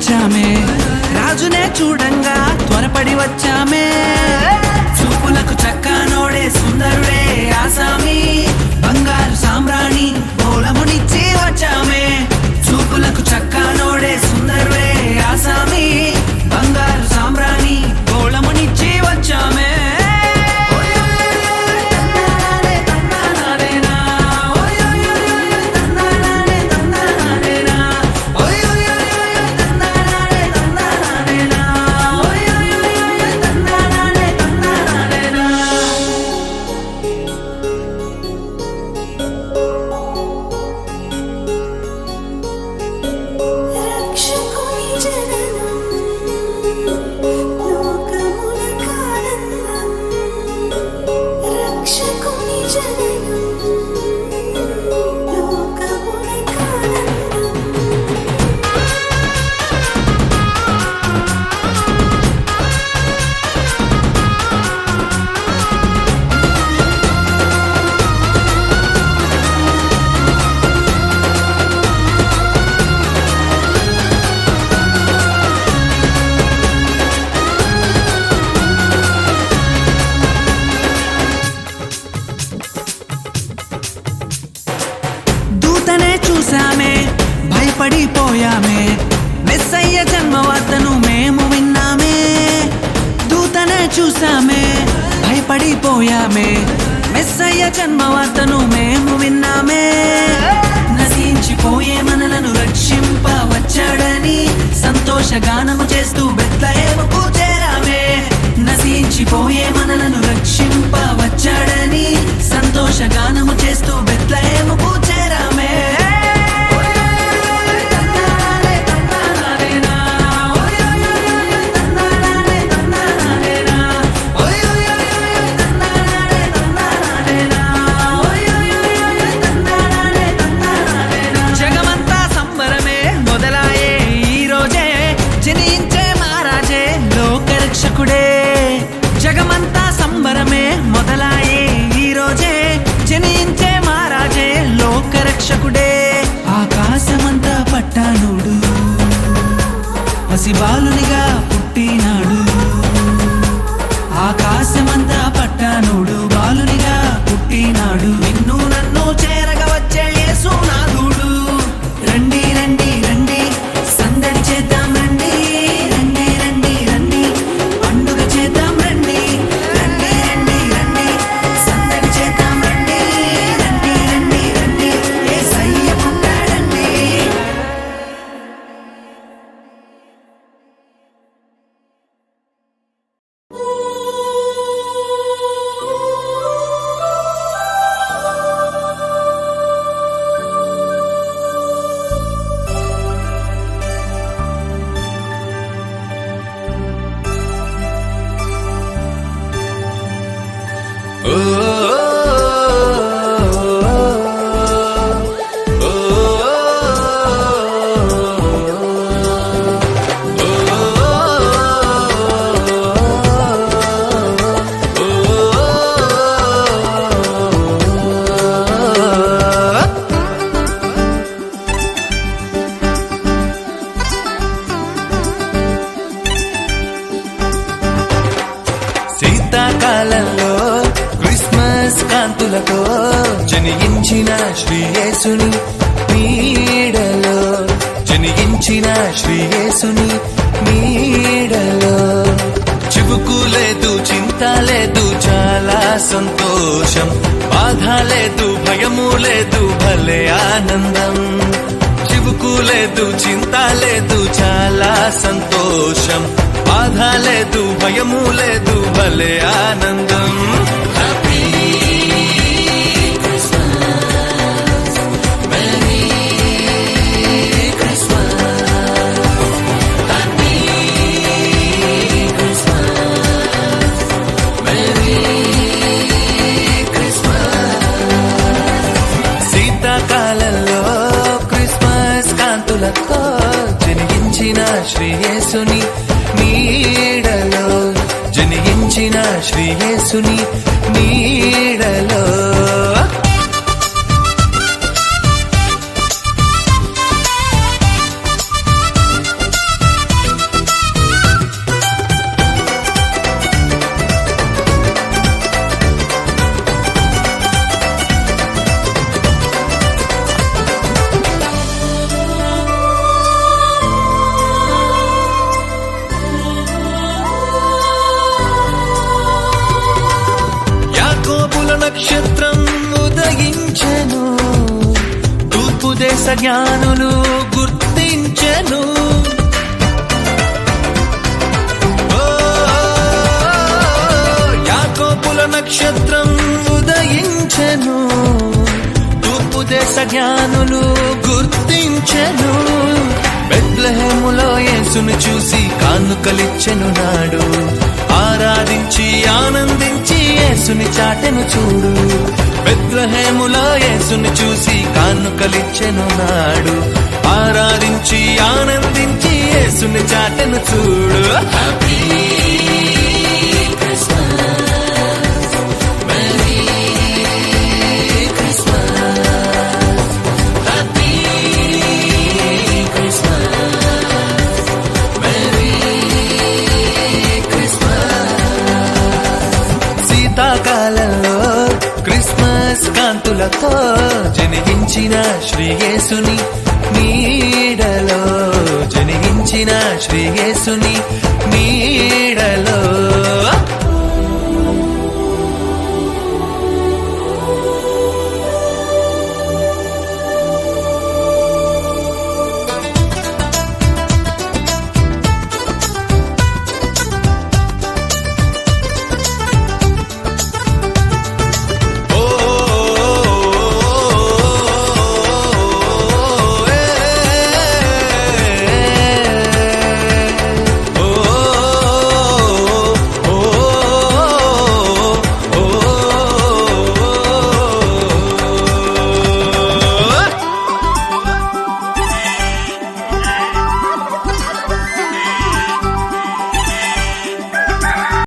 వచ్చామే, రాజునే చూడంగా త్వరపడి వచ్చామే. చూపులకు చక్కనోడే సుందరుడే ఆసామి, బంగారు సామ్రాణి బోలమునిచ్చి వచ్చామే. చూపులకు చక్కనోడే సుందరుడే ఆసామి, బంగారు సామ్రాణి బోలమునిచ్చి వచ్చామే. చూసామే, భయపడిపోయామే, మెస్సయ్య జన్మవార్తను మేము విన్నామే. దూతనే చూసామే, భయపడిపోయామే, మెస్సయ్య జన్మవార్తను మేము విన్నామే. నశించిపోయే మనలను రక్షింప వచ్చాడని సంతోషగానము చేస్తూ బెత్లెహేముకు చేరామే. నశించిపోయే మనలను రక్షింప వచ్చాడని సంతోషగానము చేస్తూ బెత్లెహేముకు చేరామే. జగమంతా సంబరమే మొదలాయే ఈ రోజే, జనించే మహారాజే లోకరక్షకుడే. జగమంతా సంబరమే మొదలాయే ఈ రోజే, జనించే మహారాజే లోకరక్షకుడే. ఆకాశమంతా పట్టానుడు పసిబాలునిగా పుట్టినాడు. ఆకాశమంతా పట్టానుడు బాలునిగా పుట్టినాడు. నిన్ను నన్ను చేరగా వచ్చే యేసునాథుడు. రండి రండి రండి సందడి చేద్దాం రండి, రండి రండి రండి పండుగ చేద్దాం రండి, రండి రండి రండి సందడి చేద్దాం రండి, రండి రండి రండి యేసయ్య పుట్టాడండి. శీతాకాలంలో క్రిస్మస్ కాంతులతో జనించిన శ్రీ యేసుని నీడలో, జనించిన శ్రీ యేసుని నీడలో. చివుకు లేదు, చింత లేదు, చాలా సంతోషం. బాధ లేదు, భయము లేదు, భలే ఆనందం. చివుకు లేదు, చింత లేదు, చాలా సంతోషం. బాధ లేదు, భయము లేదు, భలే ఆనందం. Happy Christmas, merry Christmas, happy Christmas, merry Christmas. శీతాకాలంలో క్రిస్మస్ కాంతులతో జనించిన శ్రీ యేసుని నీడలో, జనించిన శ్రీ యేసుని నీడలో. జ్ఞానులు గుర్తించెను. ఓ, యాకోబుల నక్షత్రం ఉదయించెను. తూర్పు దేశ జ్ఞానులు గుర్తించెను. బెత్లెహేములో యేసును చూసి కానుకలిచ్చెను నాడు. ఆరాధించి ఆనందించి యేసుని చాటెను చూడు. బెత్లెహేములో యేసుని చూసి కానుకలిచ్చెను నాడు. ఆరాధించి ఆనందించి యేసుని చాటెను చూడు. హ్యాపీ శీతాకాలంలో క్రిస్మస్ కాంతులతో జనించిన శ్రీ యేసుని నీడలో, జనించిన శ్రీ యేసుని నీడలో